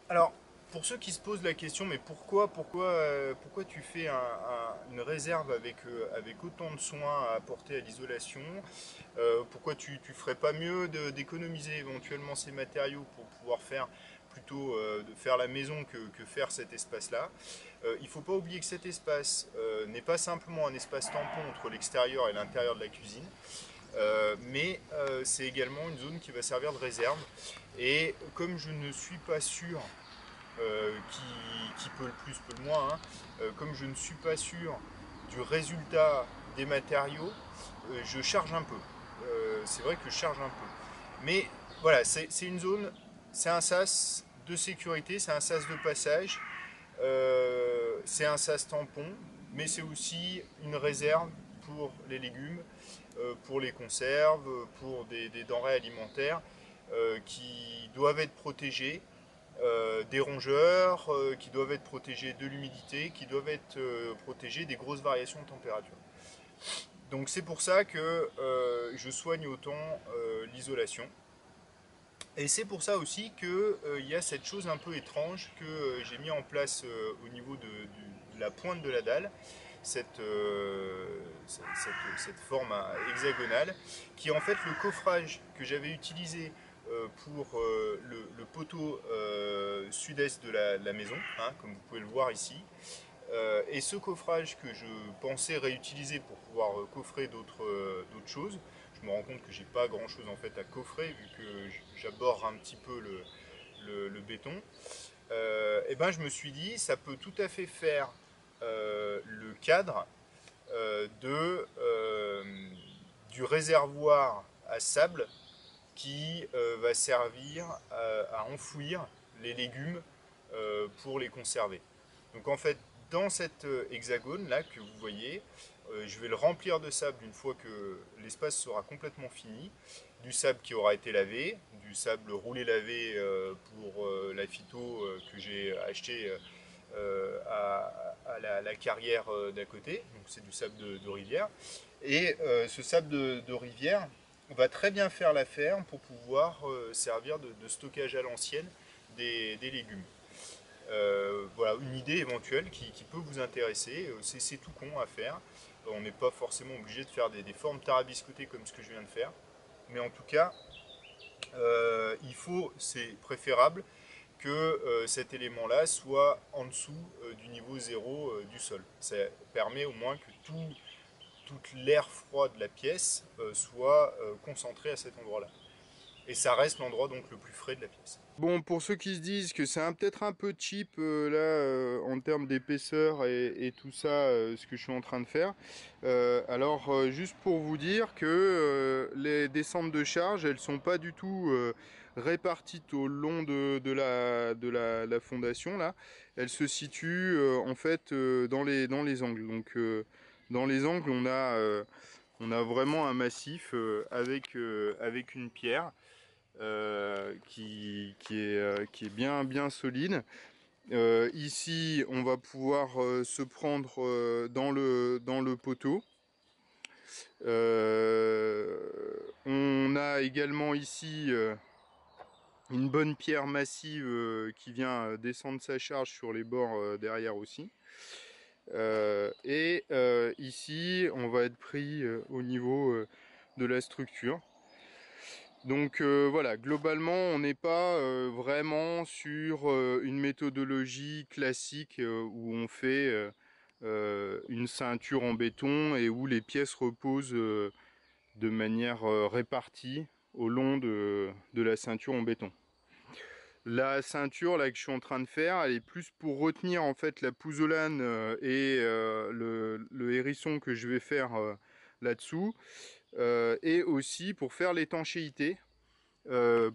Alors, pour ceux qui se posent la question, mais pourquoi tu fais une réserve avec autant de soins à apporter à l'isolation? Pourquoi tu ferais pas mieux d'économiser éventuellement ces matériaux pour pouvoir faire plutôt de faire la maison que faire cet espace-là? Il ne faut pas oublier que cet espace n'est pas simplement un espace tampon entre l'extérieur et l'intérieur de la cuisine, mais c'est également une zone qui va servir de réserve. Et comme je ne suis pas sûr qui peut le plus, peut le moins, hein, comme je ne suis pas sûr du résultat des matériaux, je charge un peu. C'est vrai que je charge un peu. Mais voilà, c'est une zone, c'est un sas de sécurité, c'est un sas de passage, c'est un sas tampon, mais c'est aussi une réserve pour les légumes, pour les conserves, pour des denrées alimentaires qui doivent être protégées des rongeurs, qui doivent être protégés de l'humidité, qui doivent être protégés des grosses variations de température. Donc c'est pour ça que je soigne autant l'isolation. Et c'est pour ça aussi qu'il y a cette chose un peu étrange que j'ai mis en place au niveau de la pointe de la dalle, cette, cette forme hexagonale, qui est en fait le coffrage que j'avais utilisé pour le poteau sud-est de la maison, hein, comme vous pouvez le voir ici. Et ce coffrage que je pensais réutiliser pour pouvoir coffrer d'autres choses, je me rends compte que j'ai pas grand chose en fait à coffrer vu que j'aborde un petit peu le béton. Et ben je me suis dit ça peut tout à fait faire le cadre du réservoir à sable qui va servir à enfouir les légumes pour les conserver. Donc en fait, dans cet hexagone là que vous voyez, je vais le remplir de sable une fois que l'espace sera complètement fini, du sable qui aura été lavé, du sable roulé lavé pour la phyto que j'ai acheté à la carrière d'à côté, donc c'est du sable de rivière. Et ce sable de rivière va très bien faire l'affaire pour pouvoir servir de stockage à l'ancienne des légumes. Voilà une idée éventuelle qui peut vous intéresser. C'est tout con à faire. On n'est pas forcément obligé de faire des formes tarabiscotées comme ce que je viens de faire. Mais en tout cas, c'est préférable que cet élément-là soit en dessous du niveau zéro du sol. Ça permet au moins que toute l'air froid de la pièce soit concentré à cet endroit-là. Et ça reste l'endroit donc le plus frais de la pièce. Bon, pour ceux qui se disent que c'est peut-être un peu cheap là en termes d'épaisseur et tout ça, ce que je suis en train de faire. Juste pour vous dire que les descentes de charge, elles sont pas du tout réparties au long la fondation là. Elles se situent en fait dans les angles. Donc dans les angles, on a vraiment un massif avec une pierre qui est bien solide. Ici, on va pouvoir se prendre dans le poteau. On a également ici une bonne pierre massive qui vient descendre sa charge sur les bords derrière aussi. Ici, on va être pris au niveau de la structure. Donc voilà, globalement, on n'est pas vraiment sur une méthodologie classique où on fait une ceinture en béton et où les pièces reposent de manière répartie au long de la ceinture en béton. La ceinture là que je suis en train de faire, elle est plus pour retenir en fait la pouzzolane le hérisson que je vais faire là-dessous, et aussi pour faire l'étanchéité.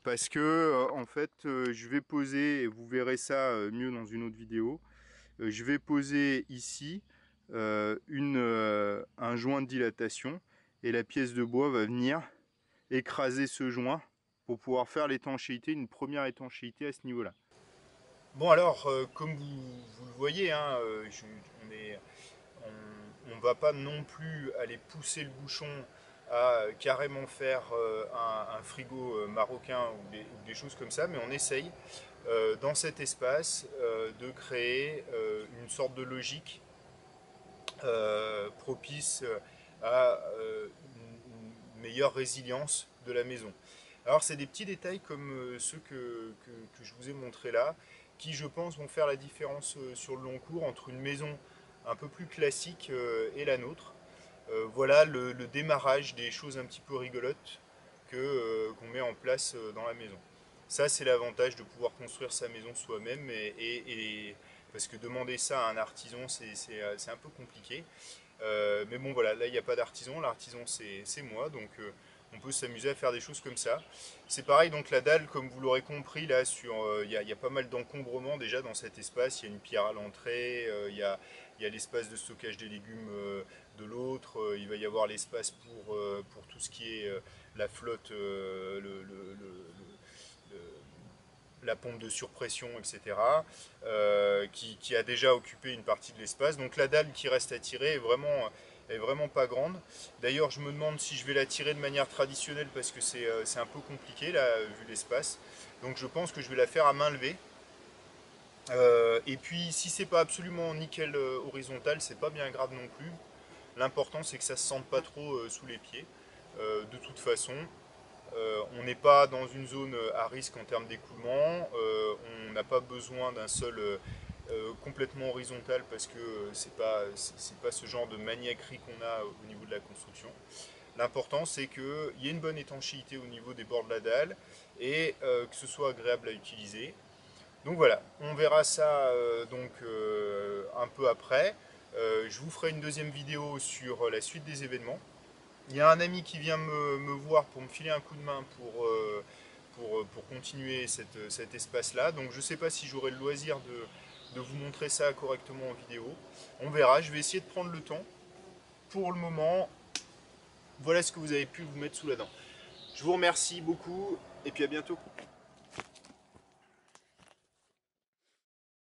Parce que en fait je vais poser, et vous verrez ça mieux dans une autre vidéo, je vais poser ici un joint de dilatation et la pièce de bois va venir écraser ce joint pour pouvoir faire l'étanchéité, une première étanchéité à ce niveau là. Bon alors comme vous le voyez hein, on ne va pas non plus aller pousser le bouchon à carrément faire un frigo marocain ou des choses comme ça, mais on essaye dans cet espace de créer une sorte de logique propice à une meilleure résilience de la maison. Alors c'est des petits détails comme ceux que je vous ai montrés là, qui je pense vont faire la différence sur le long cours entre une maison un peu plus classique et la nôtre. Voilà le démarrage des choses un petit peu rigolotes qu'on met en place dans la maison. Ça, c'est l'avantage de pouvoir construire sa maison soi-même, parce que demander ça à un artisan, c'est un peu compliqué. Mais bon, voilà, là, il n'y a pas d'artisan. L'artisan, c'est moi, donc on peut s'amuser à faire des choses comme ça. C'est pareil, donc la dalle, comme vous l'aurez compris, là, il y a pas mal d'encombrements déjà dans cet espace. Il y a une pierre à l'entrée, il y a l'espace de stockage des légumes de l'autre, il va y avoir l'espace pour tout ce qui est la flotte, la pompe de surpression, etc., qui a déjà occupé une partie de l'espace. Donc la dalle qui reste à tirer est vraiment pas grande. D'ailleurs, je me demande si je vais la tirer de manière traditionnelle parce que c'est un peu compliqué là, vu l'espace. Donc je pense que je vais la faire à main levée. Et puis si c'est pas absolument nickel horizontal, c'est pas bien grave non plus. L'important c'est que ça se sente pas trop sous les pieds. De toute façon, on n'est pas dans une zone à risque en termes d'écoulement. On n'a pas besoin d'un sol complètement horizontal parce que c'est pas ce genre de maniaquerie qu'on a au niveau de la construction. L'important c'est qu'il y ait une bonne étanchéité au niveau des bords de la dalle et que ce soit agréable à utiliser. Donc voilà, on verra ça un peu après. Je vous ferai une deuxième vidéo sur la suite des événements. Il y a un ami qui vient me voir pour me filer un coup de main pour continuer cet espace-là. Donc je ne sais pas si j'aurai le loisir de vous montrer ça correctement en vidéo. On verra, je vais essayer de prendre le temps. Pour le moment, voilà ce que vous avez pu vous mettre sous la dent. Je vous remercie beaucoup et puis à bientôt.